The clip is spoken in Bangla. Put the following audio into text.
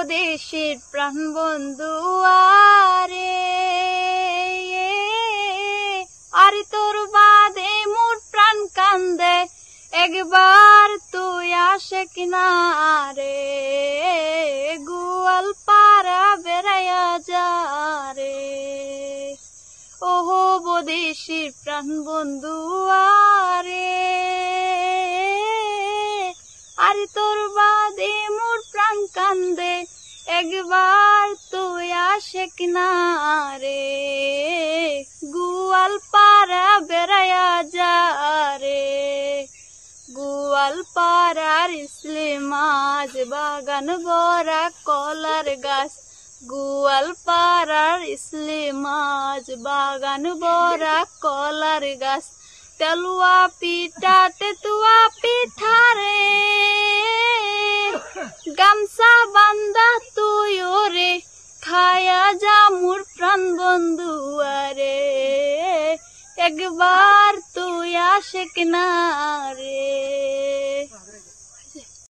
বদেশের প্রাণ বন্ধু আরে আর তোর বাদে মোর প্রাণ কান্দে একবার তুই আসে কিনারে গোয়াল পাড়া বেড়াইয়া যা রে ওহো বদেশের প্রাণ বন্ধু আরে আর তোর বাদে মোর প্রাণ কান্দে একবার তুই আসে কিনারে গোয়াল পাড়া বেড়াইয়া যা রে গোয়াল পাড়ার ইসলে মাঝ বাগান ভরা কলার গাছ গোয়াল পাড়ার ইসলে মাঝ বাগান ভরা কলার গাছ তেলুয়া পিঠা তেতুয়া পিঠা রে গামছা বান্দা তুই রে খায়া যা মোর প্রাণ বন্ধু আরে একবার তুই আসে কিনারে।